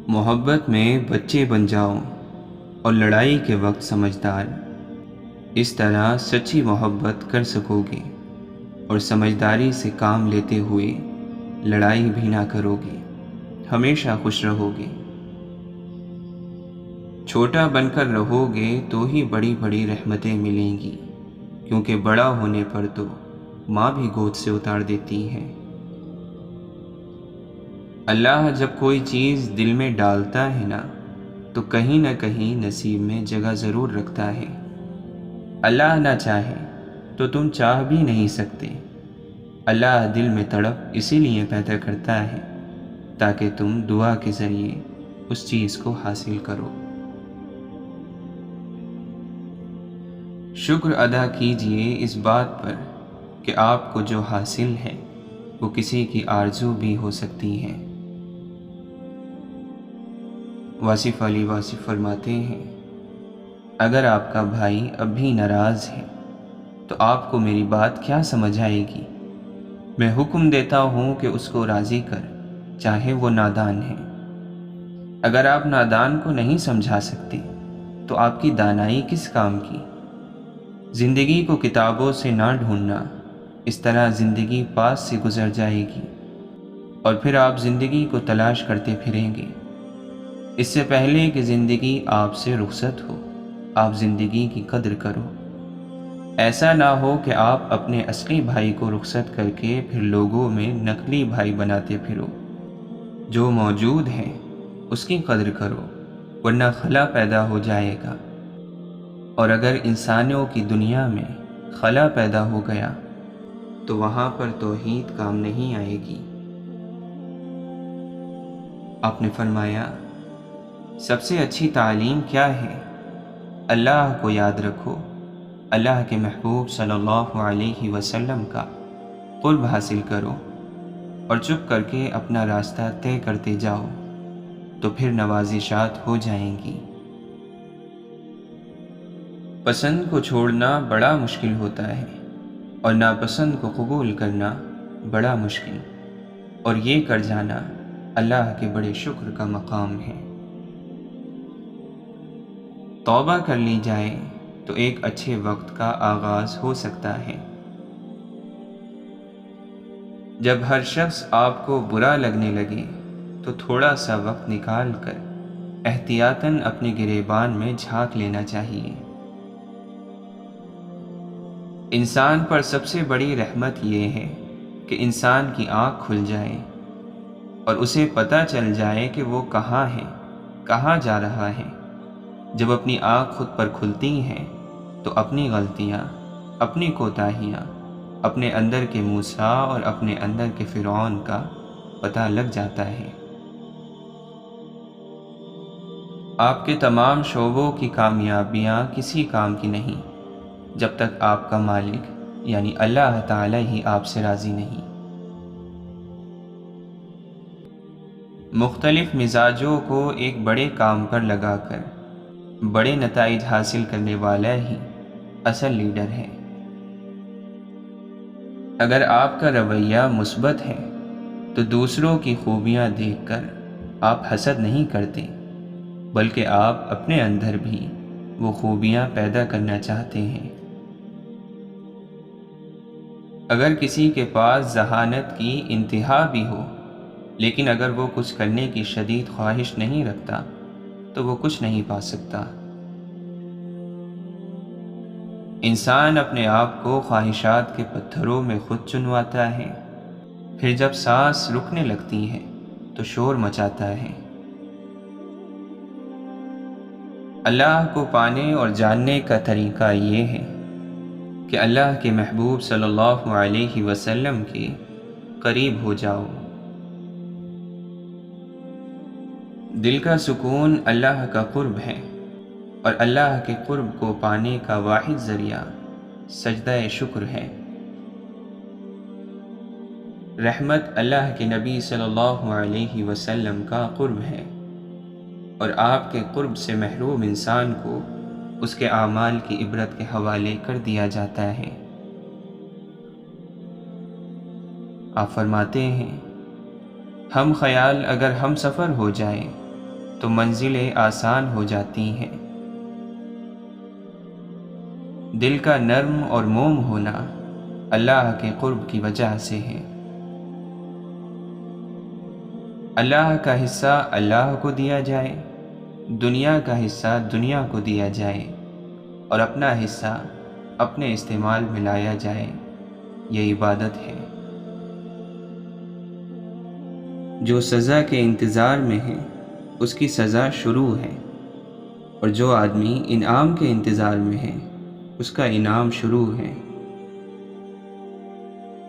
محبت میں بچے بن جاؤ اور لڑائی کے وقت سمجھدار، اس طرح سچی محبت کر سکو گے اور سمجھداری سے کام لیتے ہوئے لڑائی بھی نہ کرو گے، ہمیشہ خوش رہو گے۔ چھوٹا بن کر رہو گے تو ہی بڑی بڑی رحمتیں ملیں گی، کیونکہ بڑا ہونے پر تو ماں بھی گود سے اتار دیتی ہے۔ اللہ جب کوئی چیز دل میں ڈالتا ہے نا تو کہیں نہ کہیں نصیب میں جگہ ضرور رکھتا ہے۔ اللہ نہ چاہے تو تم چاہ بھی نہیں سکتے۔ اللہ دل میں تڑپ اسی لیے پیدا کرتا ہے تاکہ تم دعا کے ذریعے اس چیز کو حاصل کرو۔ شکر ادا کیجئے اس بات پر کہ آپ کو جو حاصل ہے وہ کسی کی آرزو بھی ہو سکتی ہے۔ واصف علی واصف فرماتے ہیں، اگر آپ کا بھائی اب بھی ناراض ہے تو آپ کو میری بات کیا سمجھ آئے گی؟ میں حکم دیتا ہوں کہ اس کو راضی کر، چاہے وہ نادان ہے۔ اگر آپ نادان کو نہیں سمجھا سکتے تو آپ کی دانائی کس کام کی؟ زندگی کو کتابوں سے نہ ڈھونڈنا، اس طرح زندگی پاس سے گزر جائے گی اور پھر آپ زندگی کو تلاش کرتے پھریں گے۔ اس سے پہلے کہ زندگی آپ سے رخصت ہو، آپ زندگی کی قدر کرو۔ ایسا نہ ہو کہ آپ اپنے اصلی بھائی کو رخصت کر کے پھر لوگوں میں نقلی بھائی بناتے پھرو۔ جو موجود ہے اس کی قدر کرو، ورنہ خلا پیدا ہو جائے گا، اور اگر انسانوں کی دنیا میں خلا پیدا ہو گیا تو وہاں پر توحید کام نہیں آئے گی۔ آپ نے فرمایا، سب سے اچھی تعلیم کیا ہے؟ اللہ کو یاد رکھو، اللہ کے محبوب صلی اللہ علیہ وسلم کا قرب حاصل کرو اور چپ کر کے اپنا راستہ طے کرتے جاؤ، تو پھر نوازشات ہو جائیں گی۔ پسند کو چھوڑنا بڑا مشکل ہوتا ہے اور ناپسند کو قبول کرنا بڑا مشکل، اور یہ کر جانا اللہ کے بڑے شکر کا مقام ہے۔ توبہ کر لی جائے تو ایک اچھے وقت کا آغاز ہو سکتا ہے۔ جب ہر شخص آپ کو برا لگنے لگے تو تھوڑا سا وقت نکال کر احتیاطاً اپنے گریبان میں جھانک لینا چاہیے۔ انسان پر سب سے بڑی رحمت یہ ہے کہ انسان کی آنکھ کھل جائے اور اسے پتہ چل جائے کہ وہ کہاں ہے، کہاں جا رہا ہے۔ جب اپنی آنکھ خود پر کھلتی ہیں تو اپنی غلطیاں، اپنی کوتاہیاں، اپنے اندر کے موسیٰ اور اپنے اندر کے فرعون کا پتہ لگ جاتا ہے۔ آپ کے تمام شعبوں کی کامیابیاں کسی کام کی نہیں جب تک آپ کا مالک یعنی اللہ تعالی ہی آپ سے راضی نہیں۔ مختلف مزاجوں کو ایک بڑے کام پر لگا کر بڑے نتائج حاصل کرنے والا ہی اصل لیڈر ہے۔ اگر آپ کا رویہ مثبت ہے تو دوسروں کی خوبیاں دیکھ کر آپ حسد نہیں کرتے، بلکہ آپ اپنے اندر بھی وہ خوبیاں پیدا کرنا چاہتے ہیں۔ اگر کسی کے پاس ذہانت کی انتہا بھی ہو، لیکن اگر وہ کچھ کرنے کی شدید خواہش نہیں رکھتا تو وہ کچھ نہیں پا سکتا۔ انسان اپنے آپ کو خواہشات کے پتھروں میں خود چنواتا ہے، پھر جب سانس رکنے لگتی ہے تو شور مچاتا ہے۔ اللہ کو پانے اور جاننے کا طریقہ یہ ہے کہ اللہ کے محبوب صلی اللہ علیہ وسلم کے قریب ہو جاؤ۔ دل کا سکون اللہ کا قرب ہے، اور اللہ کے قرب کو پانے کا واحد ذریعہ سجدہ شکر ہے۔ رحمت اللہ کے نبی صلی اللہ علیہ وسلم کا قرب ہے، اور آپ کے قرب سے محروم انسان کو اس کے اعمال کی عبرت کے حوالے کر دیا جاتا ہے۔ آپ فرماتے ہیں، ہم خیال اگر ہم سفر ہو جائیں تو منزلیں آسان ہو جاتی ہیں۔ دل کا نرم اور موم ہونا اللہ کے قرب کی وجہ سے ہے۔ اللہ کا حصہ اللہ کو دیا جائے، دنیا کا حصہ دنیا کو دیا جائے، اور اپنا حصہ اپنے استعمال میں لایا جائے، یہ عبادت ہے۔ جو سزا کے انتظار میں ہے اس کی سزا شروع ہے، اور جو آدمی انعام کے انتظار میں ہے اس کا انعام شروع ہے۔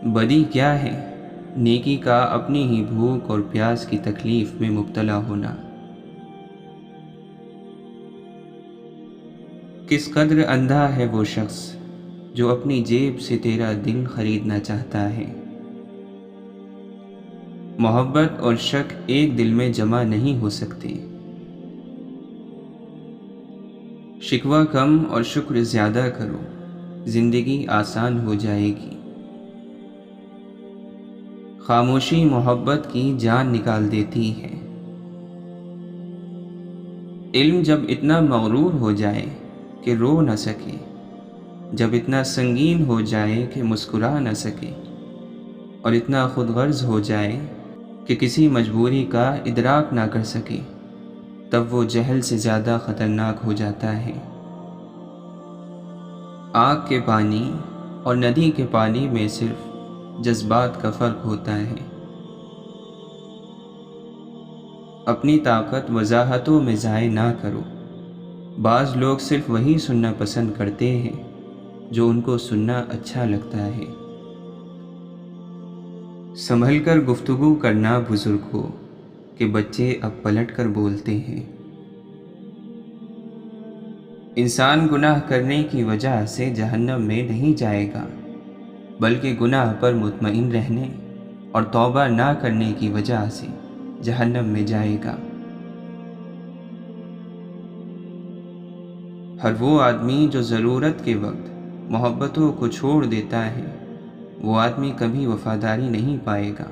بدی کیا ہے؟ نیکی کا اپنی ہی بھوک اور پیاس کی تکلیف میں مبتلا ہونا۔ کس قدر اندھا ہے وہ شخص جو اپنی جیب سے تیرا دل خریدنا چاہتا ہے۔ محبت اور شک ایک دل میں جمع نہیں ہو سکتے۔ شکوہ کم اور شکر زیادہ کرو، زندگی آسان ہو جائے گی۔ خاموشی محبت کی جان نکال دیتی ہے۔ علم جب اتنا مغرور ہو جائے کہ رو نہ سکے، جب اتنا سنگین ہو جائے کہ مسکرا نہ سکے، اور اتنا خود غرض ہو جائے کہ کسی مجبوری کا ادراک نہ کر سکے، تب وہ جہل سے زیادہ خطرناک ہو جاتا ہے۔ آگ کے پانی اور ندی کے پانی میں صرف جذبات کا فرق ہوتا ہے۔ اپنی طاقت وضاحتوں میں ضائع نہ کرو۔ بعض لوگ صرف وہی سننا پسند کرتے ہیں جو ان کو سننا اچھا لگتا ہے۔ سنبھل کر گفتگو کرنا بزرگ ہو کہ بچے اب پلٹ کر بولتے ہیں۔ انسان گناہ کرنے کی وجہ سے جہنم میں نہیں جائے گا، بلکہ گناہ پر مطمئن رہنے اور توبہ نہ کرنے کی وجہ سے جہنم میں جائے گا۔ ہر وہ آدمی جو ضرورت کے وقت محبتوں کو چھوڑ دیتا ہے، وہ آدمی کبھی وفاداری نہیں پائے گا۔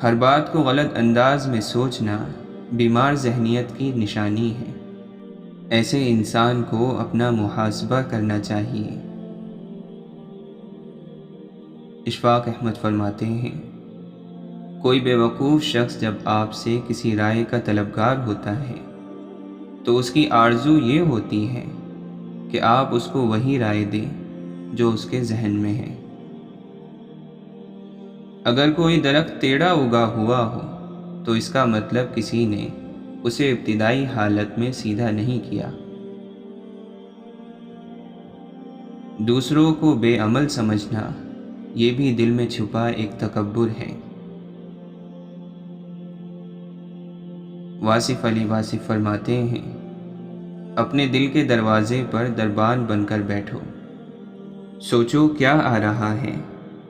ہر بات کو غلط انداز میں سوچنا بیمار ذہنیت کی نشانی ہے۔ ایسے انسان کو اپنا محاسبہ کرنا چاہیے۔ اشفاق احمد فرماتے ہیں، کوئی بیوقوف شخص جب آپ سے کسی رائے کا طلبگار ہوتا ہے تو اس کی آرزو یہ ہوتی ہے کہ آپ اس کو وہی رائے دیں جو اس کے ذہن میں ہے۔ اگر کوئی درخت ٹیڑھا اگا ہوا ہو تو اس کا مطلب کسی نے اسے ابتدائی حالت میں سیدھا نہیں کیا۔ دوسروں کو بے عمل سمجھنا یہ بھی دل میں چھپا ایک تکبر ہے۔ واصف علی واصف فرماتے ہیں، اپنے دل کے دروازے پر دربان بن کر بیٹھو، سوچو کیا آ رہا ہے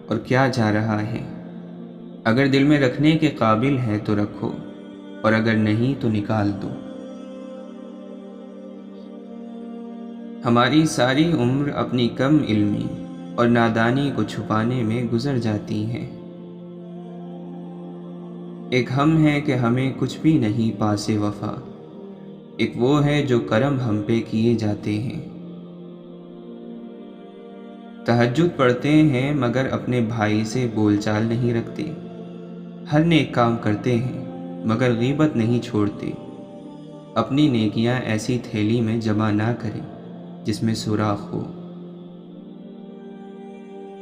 اور کیا جا رہا ہے۔ اگر دل میں رکھنے کے قابل ہے تو رکھو، اور اگر نہیں تو نکال دو۔ ہماری ساری عمر اپنی کم علمی اور نادانی کو چھپانے میں گزر جاتی ہے۔ ایک ہم ہے کہ ہمیں کچھ بھی نہیں پاسے وفا، ایک وہ ہے جو کرم ہم پہ کیے جاتے ہیں۔ تہجد پڑھتے ہیں مگر اپنے بھائی سے بول چال نہیں رکھتے، ہر نیک کام کرتے ہیں مگر غیبت نہیں چھوڑتے۔ اپنی نیکیاں ایسی تھیلی میں جمع نہ کریں جس میں سوراخ ہو۔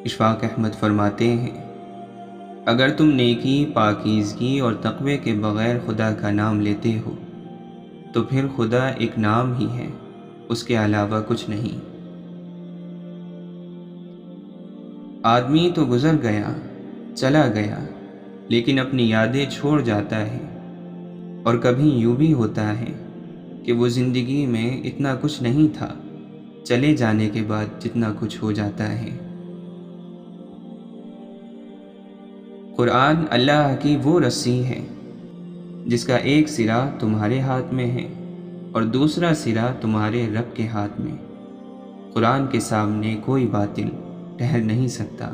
اشفاق احمد فرماتے ہیں، اگر تم نیکی، پاکیزگی اور تقوی کے بغیر خدا کا نام لیتے ہو تو پھر خدا ایک نام ہی ہے، اس کے علاوہ کچھ نہیں۔ آدمی تو گزر گیا، چلا گیا، لیکن اپنی یادیں چھوڑ جاتا ہے، اور کبھی یوں بھی ہوتا ہے کہ وہ زندگی میں اتنا کچھ نہیں تھا، چلے جانے کے بعد جتنا کچھ ہو جاتا ہے۔ قرآن اللہ کی وہ رسی ہے جس کا ایک سرا تمہارے ہاتھ میں ہے اور دوسرا سرا تمہارے رب کے ہاتھ میں۔ قرآن کے سامنے کوئی باطل ٹھہر نہیں سکتا۔